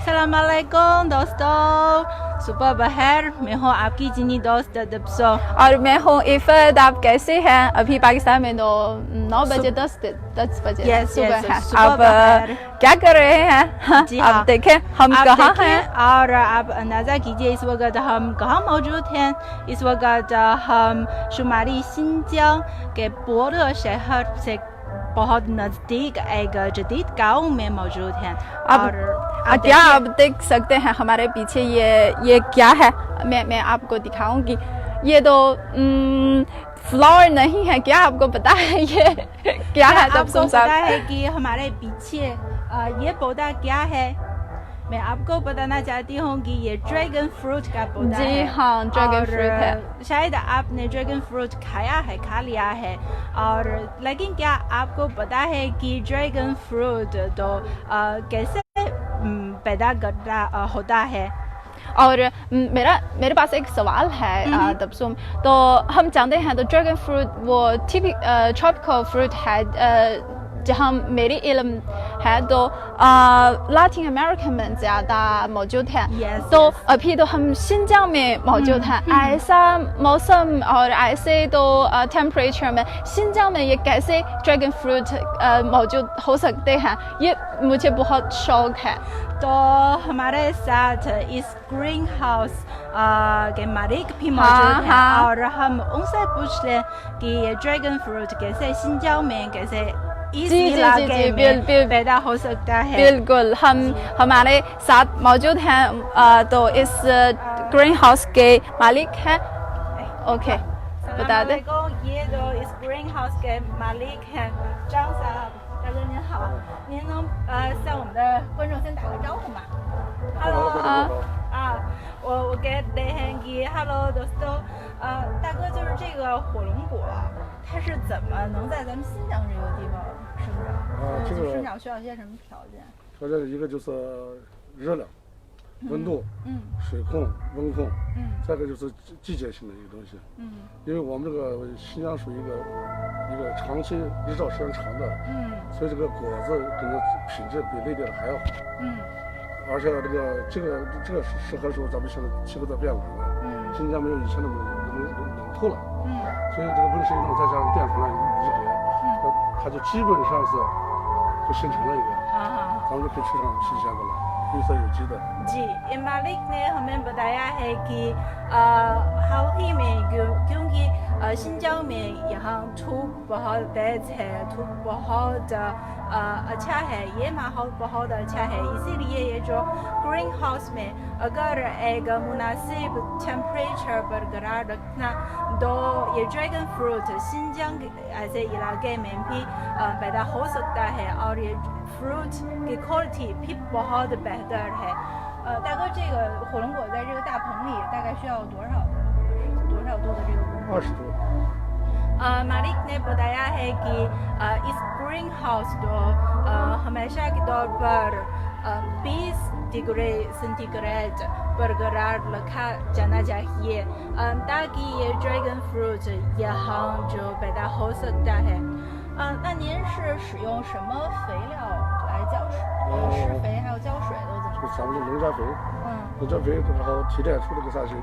सलाम अलैकुम दोस्तों, सुबह बहर। मैं हूँ आपकी चीनी दोस्त दबसो। और मैं हूँ इफ़त। आप कैसे हैं? अभी पाकिस्तान में 9 बजे 10 बजे सुबह है। आप क्या कर रहे हैं? जी आप देखें हम कहाँ हैं और आप अंदाज़ा कीजिए इस वक्त हम कहाँ मौजूद हैं। इस वक्त हम शुमारी सिंजियांग के बोर्डर शहर से बहुत नज़दीक एक जदीद गांव में मौजूद हैं। और आप देख सकते हैं हमारे पीछे ये क्या है। मैं आपको दिखाऊंगी। ये तो फ्लावर नहीं है। क्या आपको पता है ये क्या है? आपको पता है कि हमारे पीछे ये पौधा क्या है? मैं आपको बताना चाहती हूँ कि ये ड्रैगन फ्रूट का पौधा है। जी हाँ, ड्रैगन फ्रूट है। शायद आपने ड्रैगन फ्रूट खा लिया है। और लेकिन क्या आपको पता है कि ड्रैगन फ्रूट तो कैसे पैदा करता होता है? और मेरे पास एक सवाल है तबसुम। तो हम जानते हैं तो ड्रैगन फ्रूट वो ट्रॉपिकल फ्रूट है। जहाँ मेरी इल्म है तो लैटिन अमेरिका में ज़्यादा मौजूद है। तो अभी तो हम शिनजांग में मौजूद हैं। ऐसा मौसम और ऐसे तो टेम्परेचर में शिनजांग में ये कैसे ड्रैगन फ्रूट मौजूद हो सकते हैं? ये मुझे बहुत शौक है। तो हमारे साथ इस ग्रीन हाउस के मालिक भी मौजूद हैं। और हम उनसे पूछ लें कि ये ड्रैगन फ्रूट कैसे शिनजांग में कैसे इस इलाके में पैदा हो सकता है। बिल्कुल, हमारे साथ मौजूद हैं। तो इस ग्रीन हाउस के मालिक हैं। ओके, बता दें। ये तो इस ग्रीन हाउस के मालिक हैं张साहब。大哥您好，您能向我们的观众先打个招呼吗 ？Hello 我给大家说 Hello दोस्तों。大哥，就是这个火龙果，它是怎么能在咱们新疆这个地方生长？这个生长需要一些什么条件？条件一个就是热量、温度、水控、温控，再一个就是季节性的一个东西。因为我们这个新疆属于一个长期日照时间长的，所以这个果子可能品质比内地的还要好。而且这个适合说咱们现在气候在变冷了，新疆没有以前那么冷透了，所以这个温室运动再加上电场的移植，它就基本上是就形成了一个，咱们就可以吃上新鲜的了，绿色有机的。जी, मालिक ने हमें बताया है कि हाल ही में क्योंकि शिनजांग में यहाँ धूप बहुत तेज है, धूप बहुत अच्छा है, ये माहौल बहुत अच्छा है। इसीलिए ये जो ग्रीन हाउस में अगर एक मुनासिब टेम्परेचर बरकरार रखना तो ये ड्रैगन फ्रूट शिनजांग ऐसे इलाके में भी पैदा हो सकता है और ये फ्रूट की क्वालिटी भी बहुत बेहतर है। 大哥，这个火龙果在这个大棚里大概需要多少度的这个温度？20度。मालिक ने बताया है कि इस ग्रीन हाउस को हमेशा के तौर पर 20 डिग्री सेंटीग्रेड बरकरार रखा जाना चाहिए ताकि ये ड्रैगन फ्रूट यहाँ जो पैदा हो सकता है। 那您是使用什么肥料来浇水？施肥还有浇水都怎么？咱们的农家肥，农家肥然后提炼出这个啥些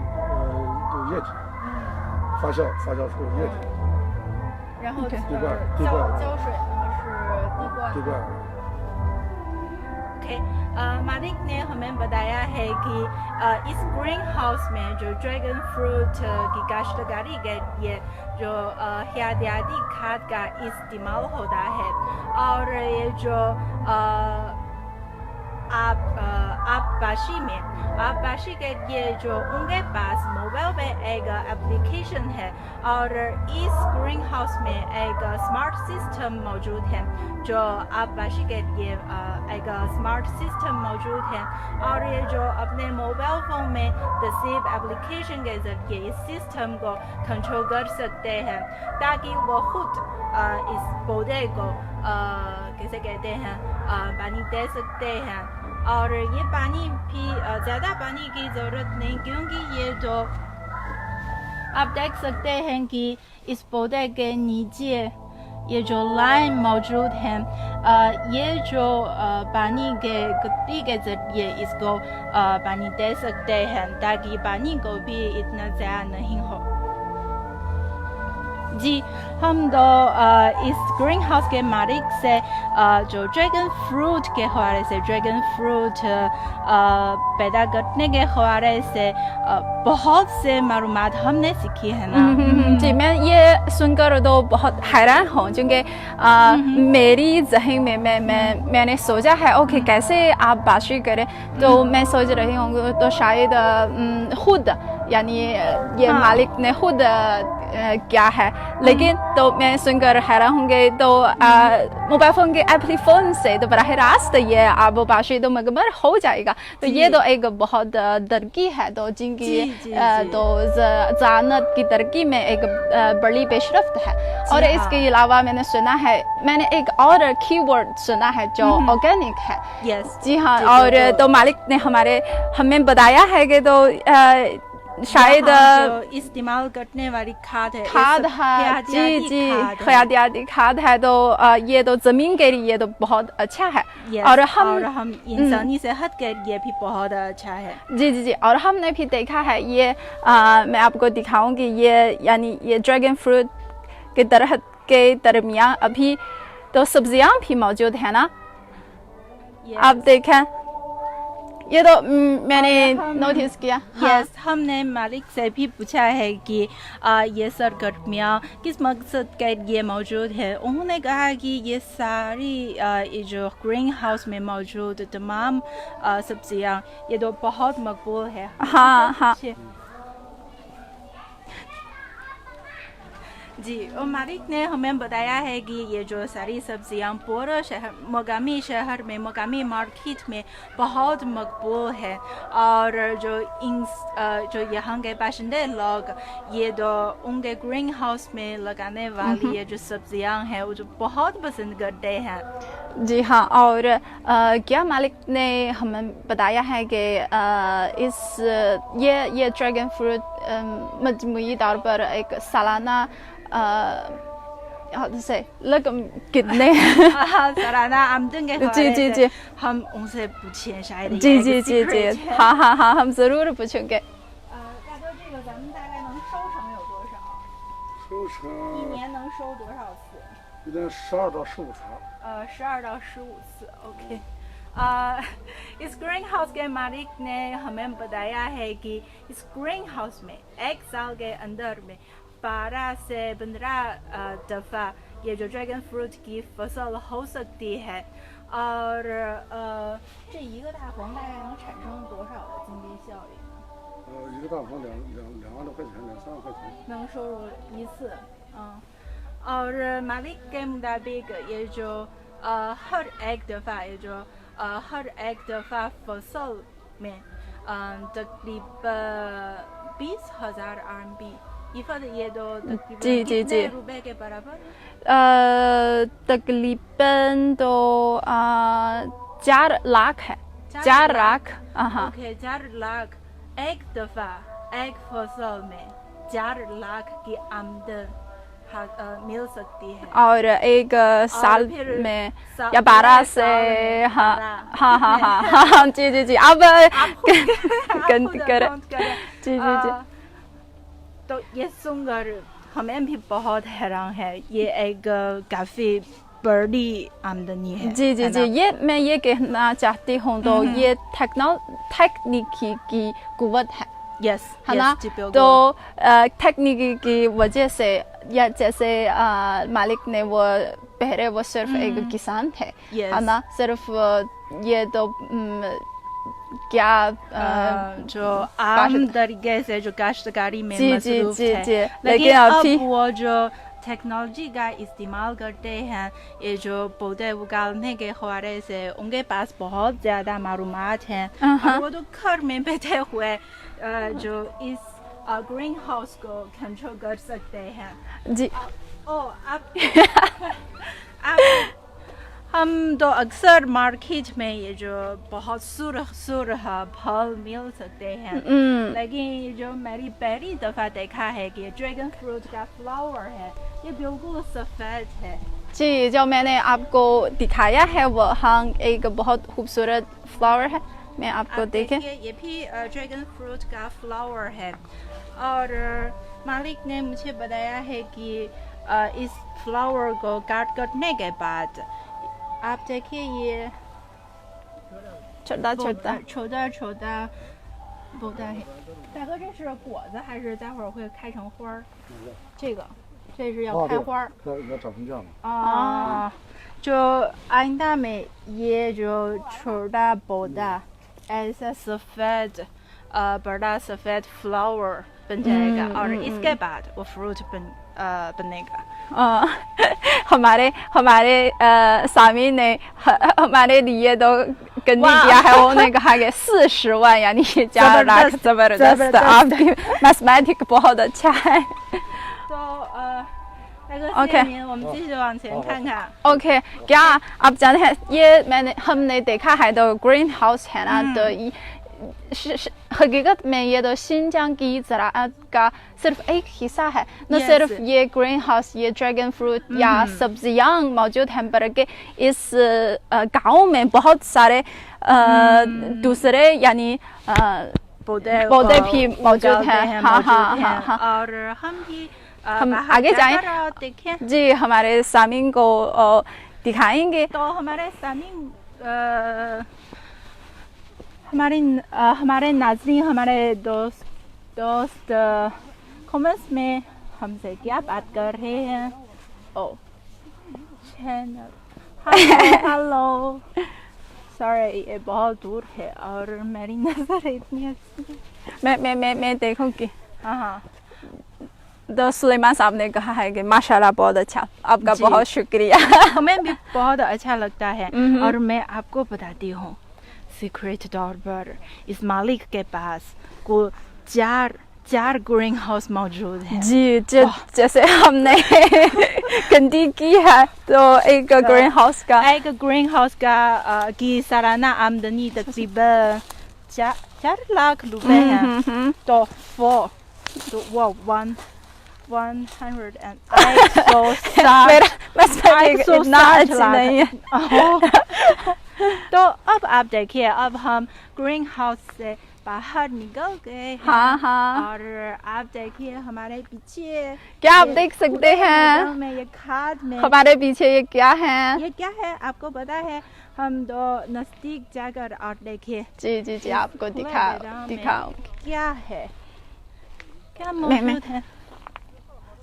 液体，发酵出液体。然后浇水呢是滴灌。OK， मालिक ने हमें बताया है कि इस ग्रीन हाउस में जो ड्रैगन फ्रूट की काश्तकारी के लिए जो हियातियाती खाद का इस्तेमाल होता है और ये जो आबपाशी के लिए जो उनके पास मोबाइल पे एक एप्लीकेशन है और इस ग्रीन हाउस में एक स्मार्ट सिस्टम मौजूद है जो आबपाशी के लिए एक स्मार्ट सिस्टम मौजूद है और ये जो अपने मोबाइल फ़ोन में दस्तियाब एप्लीकेशन के ज़रिए इस सिस्टम को कंट्रोल कर सकते हैं ताकि वो खुद इस पौधे को कैसे कहते हैं पानी दे सकते हैं। और ये पानी भी ज़्यादा पानी की ज़रूरत नहीं क्योंकि ये जो आप देख सकते हैं कि इस पौधे के नीचे ये जो लाइन मौजूद है ये जो पानी के गति के जरिए इसको पानी दे सकते हैं ताकि पानी को भी इतना ज़्यादा नहीं हो। जी हम तो इस ग्रीन हाउस के मालिक से जो ड्रैगन फ्रूट के हवाले से ड्रैगन फ्रूट पैदा करने के हवाले से बहुत से मालूमात हमने सीखी है ना। जी मैं ये सुनकर तो बहुत हैरान हूँ क्योंकि मेरी जहन में मैंने सोचा है ओके कैसे आप बातचीत करें तो मैं सोच रही हूँ तो शायद खुद यानी ये मालिक ने खुद क्या है लेकिन तो मैं सुनकर हैरान होंगे तो मोबाइल फ़ोन के एप्लीफोन से तो बराह रास्त ये आप बातचीत तो मुकम्मल हो जाएगा तो ये तो एक बहुत तरक्की है तो जिनकी तो ज़ानत की तरक्की में एक बड़ी पेशरफ्त है। और इसके अलावा मैंने सुना है मैंने एक और कीवर्ड सुना है जो ऑर्गेनिक है। जी हाँ और तो मालिक ने हमें बताया है कि तो शायद इस्तेमाल करने वाली खाद है जी हयातियाती खाद है तो ये तो ज़मीन के लिए तो बहुत अच्छा है और हम इंसानी सेहत के लिए भी बहुत अच्छा है। जी और हमने भी देखा है ये मैं आपको दिखाऊंगी ये यानी ये ड्रैगन फ्रूट के दरख्त के दरमियान अभी तो सब्जियां भी मौजूद है ना। आप देखें ये तो मैंने नोटिस किया। हमने मालिक से भी पूछा है कि ये सरगर्मियाँ किस मकसद के लिए मौजूद है। उन्होंने कहा कि ये सारी ये जो ग्रीन हाउस में मौजूद तमाम सब्जियाँ ये तो बहुत मकबूल है। हाँ जी और मालिक ने हमें बताया है कि ये जो सारी सब्जियां पूरा शहर मोगामी शहर में मोगामी मार्केट में बहुत मकबूल है और जो यहाँ के बाशिंदे लोग ये तो उनके ग्रीन हाउस में लगाने वाली ये जो सब्जियां हैं वो जो बहुत पसंद करते हैं। जी हाँ और क्या मालिक ने हमें बताया है कि ये ड्रैगन फ्रूट मजमूई तौर पर एक सालाना रकम कितने सालाना आमदन के हवाले से हम उनसे पूछें शायद। जी हाँ हम ज़रूर पूछेंगे। 一年能收多少次？一年12到15次。12到15次 OK。इस ग्रीन हाउस के मालिक ने हमें बताया है कि इस ग्रीन हाउस में एक साल के अंदर में 12 से 15 दफ़ा ये जो ड्रैगन फ्रूट की फसल हो सकती है और 这一个大棚大概能产生多少的经济效益？一个大棚2万多块钱，2-3万块钱。能收入一次，और मालिक के मुताबिक ये जो हर एक दफ़ा ये जो हर एक दफ़ा फसल में तकरीबन 20,000 RMB ये तो तकरीबन कितने रुपए के बराबर? तकरीबन तो 4 लाख है। 4 लाख ओके 4 लाख एक दफ़ा एक फसल में 4 लाख की आमदन मिल सकती है और एक साल में या 12 से हाँ जी अब गलती करें जी तो ये सुनकर हमें भी बहुत हैरान है। ये एक काफ़ी बड़ी आमदनी है। जी ये मैं ये कहना चाहती हूँ तो ये तकनीकी की कुव्वत है है ना। तो तकनीकी की वजह से या जैसे मालिक ने वो पहले वो सिर्फ एक किसान थे है ना सिर्फ ये तो क्या जो आम तरीके से जो काश्तकारी में मसरूफ है लेकिन अब वो जो टेक्नोलॉजी का इस्तेमाल करते हैं ये जो पौधे उगाने के हवाले से उनके पास बहुत ज़्यादा मालूमात हैं और वो तो घर में बैठे हुए जो इस ग्रीन हाउस को कंट्रोल कर सकते हैं। जी हम तो अक्सर मार्केट में ये जो बहुत सुरह फल मिल सकते हैं लेकिन ये जो मेरी पहली दफ़ा देखा है कि ड्रैगन फ्रूट का फ्लावर है ये बिल्कुल सफ़ेद है जी जो मैंने आपको दिखाया है वहाँ एक बहुत खूबसूरत फ्लावर है, मैं आपको देखें। ये भी ड्रैगन फ्रूट का फ्लावर है और मालिक ने मुझे बताया है कि इस फ्लावर को काटने के बाद आप देखिए ये छोटा छोटा छोटा不大。大哥，这是果子还是待会儿会开成花儿？这是要开花儿。要长成这样的。啊，就आइंदा में ये जो छोटा पौधा ऐसा सफेद बड़ा सफेद फ्लावर बन जाएगा और इसके बाद वो फ्रूट बनेगा। हमारे सामी ने हमारे लिए तो गंदी दिया है, उन्होंने कहा कि 40 万 यानी 4 लाख। जबरदस्त, आपकी मैथमेटिक्स बहुत अच्छा है। तो OK， 我们继续往前看看。OK， क्या आप जानते हैं ये हमने देखा है तो ग्रीन हाउस है ना, तो हकीकत में ये तो शिनजांग की ज़राअत का सिर्फ एक हिस्सा है, न सिर्फ ये ग्रीन हाउस, ये ड्रैगन फ्रूट या सब्जियां मौजूद हैं, बल्कि इस गांव में बहुत सारे दूसरे यानी पौधे भी मौजूद हैं। हाँ। और हम भी हम आगे जाएं जी, हमारे सामीन को दिखाएंगे। तो हमारे सामीन हमारे नाज़रीन, हमारे दोस्त कमेंट्स में हमसे क्या बात कर रहे हैं? चैनल हेलो सॉरी ये बहुत दूर है और मेरी नज़र इतनी अच्छी। मैं देखूंगी। हाँ तो सुलेमान साहब ने कहा है कि माशाल्लाह बहुत अच्छा, आपका बहुत शुक्रिया। हमें भी बहुत अच्छा लगता है। और मैं आपको बताती हूँ सीक्रेट तौर पर इस मालिक के पास को चार ग्रीन हाउस मौजूद है जी। जैसे हमने गंदी की है तो एक ग्रीन हाउस का की सालाना आमदनी तकरीबन 4 लाख रुपए है। तो 100 तो अब आप देखिए, अब हम ग्रीन हाउस से बाहर निकल गए हैं। हाँ। और आप देखिए हमारे पीछे क्या आप देख सकते हैं में ये खाद में हमारे पीछे ये क्या है? ये क्या है आपको पता है? हम तो नजदीक जाकर और देखिए। जी आपको दिखाओ क्या है, क्या मौजूद है,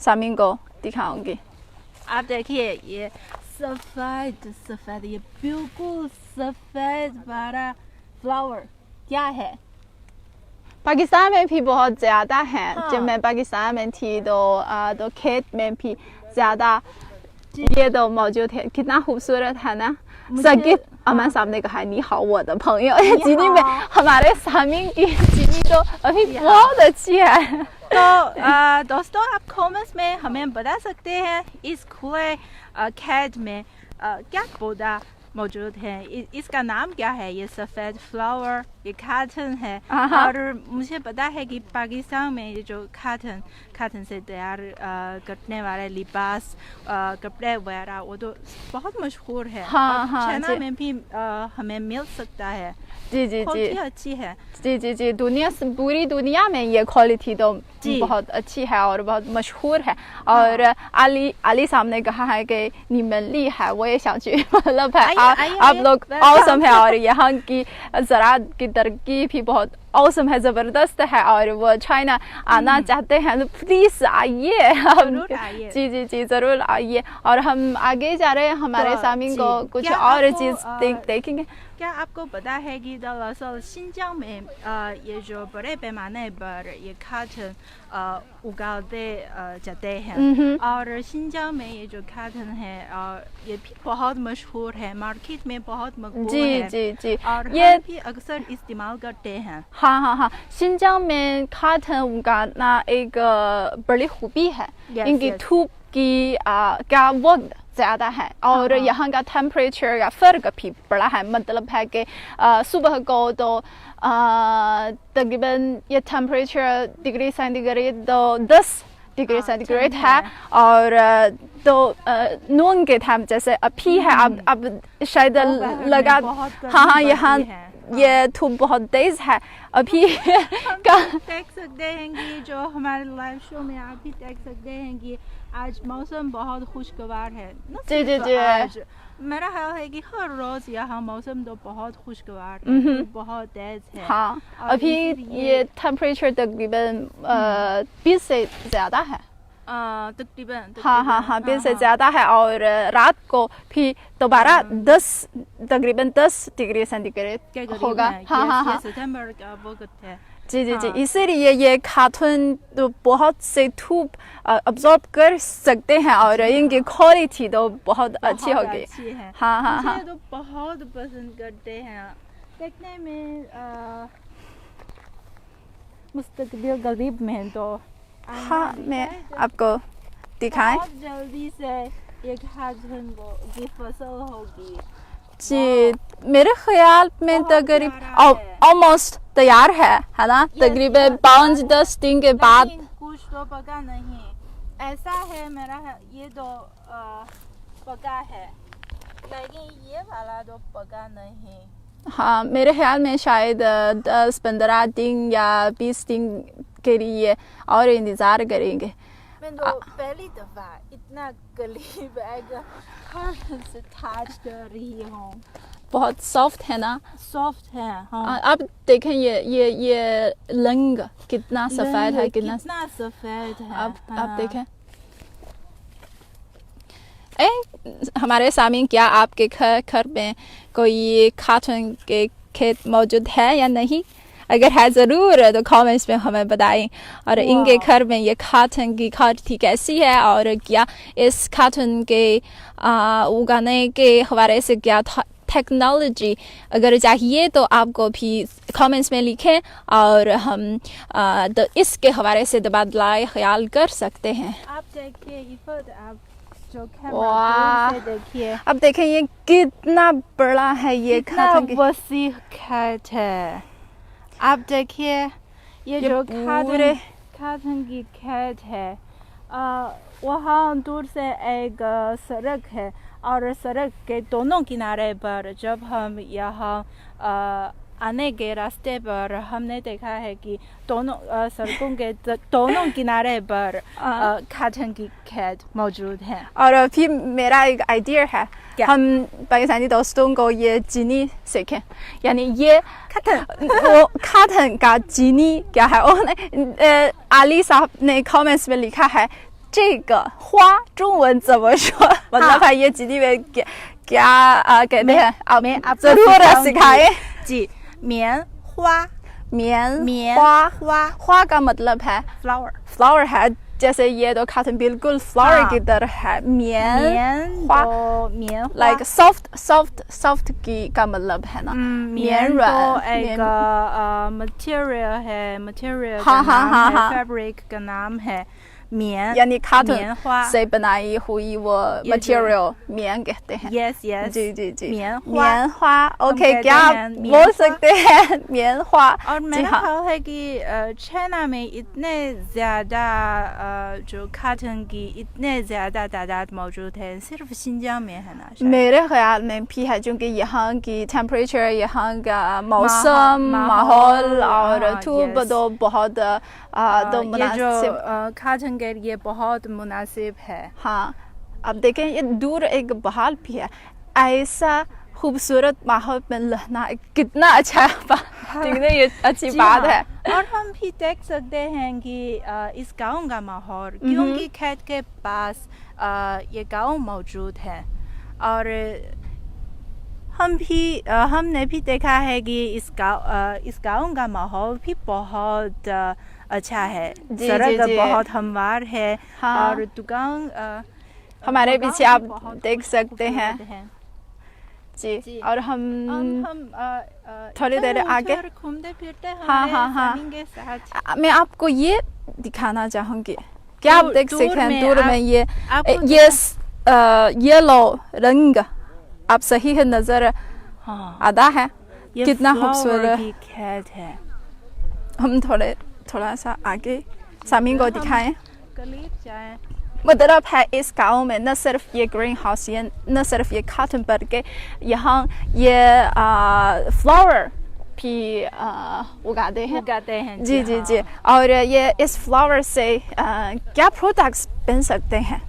सामीन को दिखाऊंगी। आप देखिए ये सफेद ये बिल्कुल सफेद बड़ा फ्लावर क्या है? पाकिस्तान में भी बहुत ज़्यादा है। जब मैं पाकिस्तान में थी तो खेत में भी ज़्यादा ये तो मौजूद है। कितना खूबसूरत है ना। सगित अमन साहब ने कहा नी हाओ वो द भंगियो। चीनी में हमारे सामीन की चीनी तो अभी बहुत अच्छी है। तो दोस्तों आप कमेंट्स में हमें बता सकते हैं इस खुले खेत में क्या पौधा मौजूद है, इसका नाम क्या है? ये सफ़ेद फ्लावर, ये काटन है। और मुझे पता है कि पाकिस्तान में ये जो काटन से तैयार करने वाले लिबास कपड़े वगैरह वो तो बहुत मशहूर है। चाइना में भी हमें मिल सकता है। जी अच्छी है। जी पूरी दुनिया में ये क्वालिटी तो बहुत अच्छी है और बहुत मशहूर है। और अली साहब ने कहा है कि निमली है वो ये शांति मतलब है आप लोग औसम है और यहाँ की ज़राअत की तरक्की भी बहुत औसम है, ज़बरदस्त है। और वो चाइना आना चाहते हैं तो प्लीज़ आइए। जी ज़रूर आइए। और हम आगे जा रहे हैं, हमारे सामीन को कुछ और चीज़ देखेंगे। क्या आपको पता है कि दरअसल शिनजांग में ये जो बड़े पैमाने पर ये काटन उगाते जाते हैं और शिनजांग में ये जो काटन है ये भी बहुत मशहूर है, मार्केट में बहुत मकबूल है। जी और ये भी अक्सर इस्तेमाल करते हैं। हाँ। शिनजांग में काटन उगाना एक बड़ी खूबी है। इनकी धूप की क्या वक्त ज़्यादा है और यहाँ का टेम्परेचर का फ़र्क भी बड़ा है। मतलब है कि सुबह को तो तकरीबन ये टेम्परेचर डिग्री सेंटीग्रेड तो 10 डिग्री सेंटीग्रेड है और तो नून के टाइम जैसे अभी है अब शायद लगा हाँ यहाँ ये धूप बहुत तेज है अभी का देख सकते हैं कि जो हमारे लाइव शो में आप भी देख सकते हैं कि आज मौसम बहुत खुशगवार है। जी जी जी आज मेरा ख्याल है कि हर रोज यहाँ मौसम तो बहुत खुशगवार है, बहुत तेज है। हाँ अभी ये टेम्परेचर तकरीबन 20 से ज़्यादा है तकरीबन हाँ 20 से ज़्यादा है और रात को भी दोबारा तकरीबन 10 डिग्री सेंटीग्रेड होगा। हाँ सितंबर का वक्त है। जी इसीलिए ये खातून तो बहुत से धूप अब्जॉर्ब कर सकते हैं और इनकी क्वालिटी तो बहुत अच्छी होगी। हाँ तो बहुत पसंद करते हैं देखने में। मुस्तकबिल गरीब में तो हाँ मैं आपको दिखाएं। बहुत जल्दी से ये खातून की फसल होगी। जी मेरे ख्याल में तकरीब ऑलमोस्ट तैयार है ना तकरीबन 5-10 दिन के बाद। कुछ तो पका नहीं ऐसा है मेरा ये तो पका है लेकिन ये वाला तो पका नहीं। हाँ मेरे ख्याल में शायद 10-15 दिन या 20 दिन के लिए और इंतज़ार करेंगे। मैं तो पहली दफ़ा इतना करीब खातून से टच कर रही हूँ। बहुत सॉफ्ट है ना? सॉफ्ट है हाँ। आप देखें ये रंग कितना सफ़ेद है कितना सफ़ेद है। आप देखें। हमारे सामने क्या आपके घर में कोई खातून के खेत मौजूद है या नहीं? अगर है ज़रूर तो कमेंट्स में हमें बताएं और इनके घर में ये खातून की खेती कैसी है और क्या इस खातून के उगाने के हवाले से क्या टेक्नोलॉजी अगर चाहिए तो आपको भी कमेंट्स में लिखें और हम तो इसके हवाले से तबादला ख्याल कर सकते हैं। आप देखिए आप जो कैमरा से देखिए अब देखें ये कितना बड़ा है ये खातून की वसी खेत है। आप देखिए ये जो खातून की खेत है वहाँ दूर से एक सड़क है और सड़क के दोनों किनारे पर जब हम यहाँ आने के रास्ते पर हमने देखा है कि दोनों सड़कों के दोनों किनारे पर खातून की खेत मौजूद है। और फिर मेरा एक आइडिया है हम पाकिस्तानी दोस्तों को ये चीनी सीखें यानी ये खातून का चीनी क्या है। आली साहब ने कमेंट्स में लिखा है 这个花中文怎么说मतलब है ये चीनी में क्या कहते हैं आप जरूर सिखाएं जी।棉花का मतलब है फ्लावर है जैसे ये तो खातून बिल्कुल फ्लावर की तरह है।棉花like soft की का मतलब है ना।棉तो एक मटेरियल है का नाम है फैब्रिक का नाम है棉यानी खातून से बनाई हुई वो मटेरियल棉कहते हैं। यस जी棉花ओके क्या आप बोल सकते हैं棉花। और मेरा ख्याल है कि चाइना में इतने ज़्यादा जो खातून की इतने ज़्यादा तादाद मौजूद है सिर्फ शिनजांग में है ना? मेरे ख्याल में भी है क्योंकि यहाँ की टेम्परेचर यहाँ का मौसम माहौल और धूप तो बहुत तो मुनासिब खातून के लिए बहुत मुनासिब है। हाँ अब देखें ये दूर एक बहाल भी है ऐसा खूबसूरत माहौल में रहना कितना अच्छा है। ये अच्छी बात है। और हम भी देख सकते हैं कि इस गांव का माहौल क्योंकि खेत के पास ये गांव मौजूद है और हमने भी देखा है कि इस गांव का माहौल भी बहुत अच्छा है। सड़क बहुत हमवार है और दुकान हमारे पीछे आप देख सकते हैं जी। और हम थोड़ी देर आगे घूमते फिरते हाँ के साथ मैं आपको ये दिखाना चाहूँगी क्या आप देख सकते हैं दूर में ये येलो रंग आप सही है नजर आता है कितना खूबसूरत खेत है। हम थोड़ा सा आगे सामीन को दिखाएं। करीब जाए। मतलब है इस गांव में न सिर्फ ये ग्रीन हाउस, ये न सिर्फ ये कॉटन, बल्कि यहाँ ये फ्लावर भी उगाते हैं। जी जी जी। और ये इस फ्लावर से क्या प्रोडक्ट्स बन सकते हैं,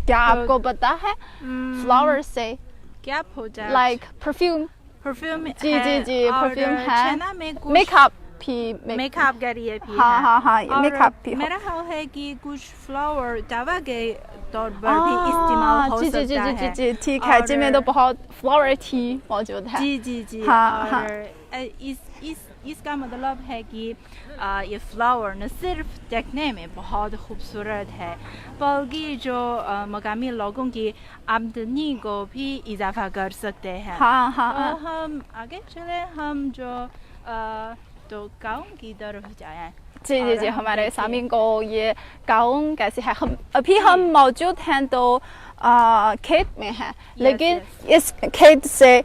क्या आपको पता है? फ्लावर से क्या प्रोडक्ट? लाइक परफ्यूम जी जी जी, परफ्यूम है, मेकअप भी, मेकअप के लिए भी हाँ मेकअप भी। मेरा ख्याल है कि कुछ फ्लावर दवा के तौर पर भी इस्तेमाल हो सकता है। जी ठीक है। जिसमें तो बहुत फ्लावर टी मौजूद है। जी। हाँ। इसका मतलब है कि ये फ्लावर न सिर्फ देखने में बहुत खूबसूरत है, बल्कि जो मकामी लोगों की आमदनी को भी इजाफा कर सकते हैं। तो हम आगे चले, हम जो तो गाँव की तरफ जाएं। जी हमारे सामने को ये गाँव कैसे है? हम मौजूद हैं तो खेत में हैं, लेकिन इस खेत से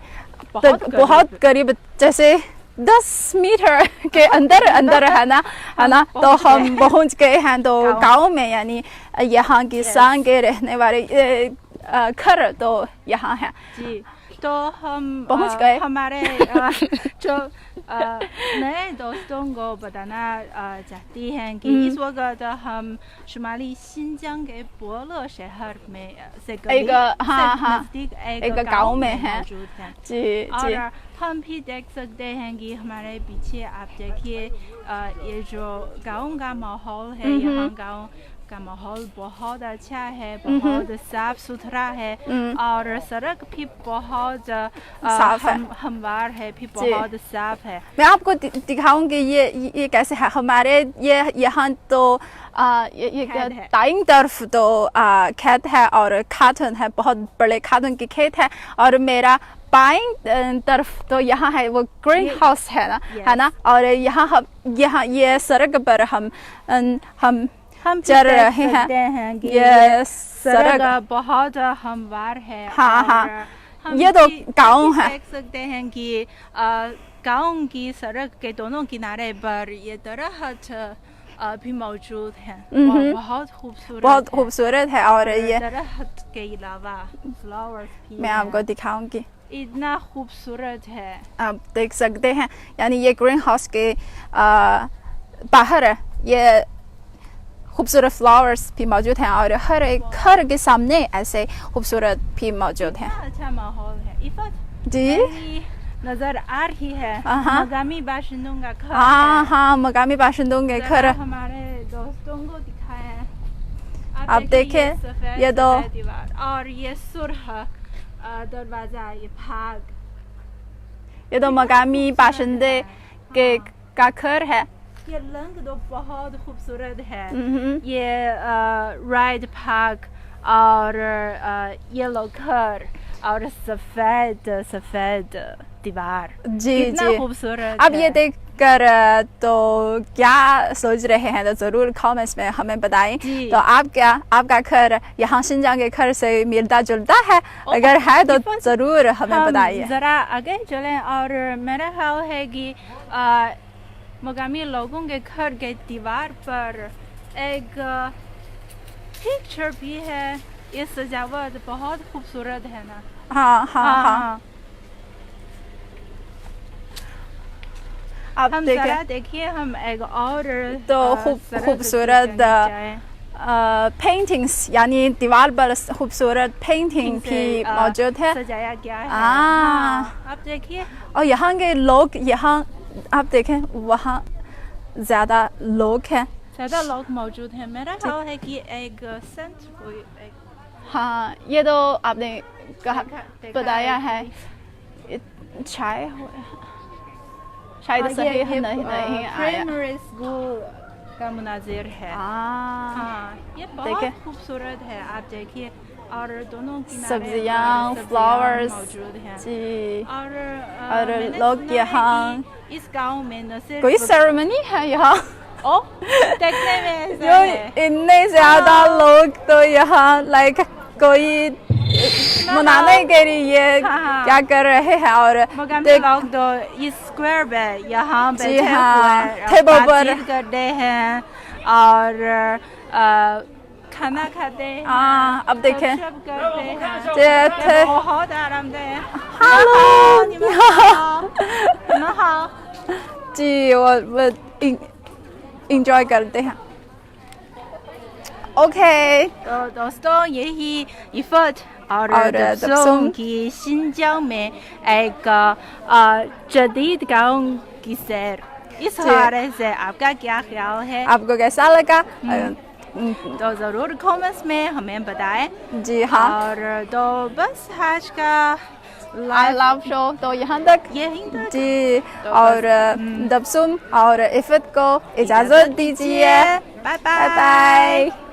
बहुत करीब, जैसे 10 मीटर के अंदर है ना, तो हम पहुंच गए हैं तो गाँव में, यानी यहाँ किसान के रहने वाले घर तो यहाँ है। जी, तो हम पहुंच गए। हमारे जो नए दोस्तों को बताना चाहती हैं कि इस वक्त हम शुमाली शिनजियांग के बोलो शहर में से नजदीक एक गाँव में हैं। जी। और हम भी देख सकते हैं कि हमारे पीछे आप देखिए ये जो गाँव का माहौल है, यहाँ गाँव का माहौल बहुत अच्छा है, बहुत साफ सुथरा है, और सड़क भी बहुत साफ है, हमवार है, भी बहुत साफ है। मैं आपको दिखाऊंगी ये कैसे है। हमारे ये यहाँ तो ये दाईं तरफ तो खेत है और कॉटन है, बहुत बड़े कॉटन की खेत है, और मेरा बाईं तरफ तो यहाँ है वो ग्रीन हाउस है ना, और यहाँ ये सड़क पर हम चल रहे हैं कि ये सड़क बहुत हमवार है। हाँ, ये तो गाँव है। देख सकते हैं कि गाँव की सड़क के दोनों किनारे पर ये दरख्त भी मौजूद है, बहुत खूबसूरत है। और ये दरख्त के अलावा फ्लावर्स भी मैं आपको दिखाऊंगी, इतना खूबसूरत है, आप देख सकते हैं। यानी ये ग्रीन हाउस के बाहर ये खूबसूरत फ्लावर्स भी मौजूद हैं, और हर एक घर के सामने ऐसे खूबसूरत भी मौजूद हैं। अच्छा माहौल है। इफ़त जी नजर आ रही है मकामी बाशिंदों का घर। हाँ, मकामी बाशिंदों के घर हमारे दोस्तों को दिखाएं। आप देखें, ये दो दीवार और ये सुरह दरवाजा, ये भाग, ये तो मकामी बाशिंदे के का घर है। ये रंग तो बहुत खूबसूरत है। ये रेड भाग और येलो घर और सफेद दीवार, जी कितना खूबसूरत। अब ये देख कर तो क्या सोच रहे हैं, तो जरूर कमेंट्स में हमें बताएं। तो आपका घर यहाँ शिनजियांग के घर से मिलता जुलता है? अगर है तो जरूर हमें बताइए। जरा आगे चलें, और मेरा ख्याल है कि मकामी लोगों के घर के दीवार पर एक पिक्चर भी है। ये सजावट बहुत खूबसूरत है ना। हाँ। आप हम जरा देखिए, हम एक और तो खूबसूरत पेंटिंग्स, यानी दीवार पर खूबसूरत पेंटिंग भी मौजूद है, सजाया गया है। आप देखिए, और यहाँ के लोग, यहाँ आप देखें, वहाँ ज्यादा लोग मौजूद हैं। मेरा ख्याल है कि एक सेंटर कोई हाँ, ये तो आपने बताया है, शायद सही नहीं आया। प्राइमरी स्कूल का मुनाजिर है। ये बहुत खूबसूरत है, आप देखिए, और दोनों किनारे सब्जियाँ, फ्लावर्स मौजूद हैं। जी। और लोग यहाँ, इस गांव में न सिर्फ कोई सेरेमनी है यहाँ, देखने में ऐसा है। इतने ज्यादा लोग तो यहाँ लाइक कोई मनाने के लिए क्या कर रहे हैं, और मकामी लोग तो इस स्क्वायर पे यहाँ बैठे हुए टेबल पर करते हैं, और खाना खाते हैं अब देखें सब करते हैं ये थे बहुत आरामदायक Hello 你们好你们好 जी वो इंजॉय करते हैं ओके तो दोस्तों यही इफत और और दबसों दबसों की शिनजाओ में एक जदीद गाँव की सैर इस हवाले से आपका क्या ख्याल है आपको कैसा लगा तो ज़रूर कमेंट्स में हमें बताएं जी हाँ और तो बस आज का आई लव शो तो यहाँ तक यही तक जी और दबसुम और इफ़त को इजाज़त दीजिए बाय बाय बाय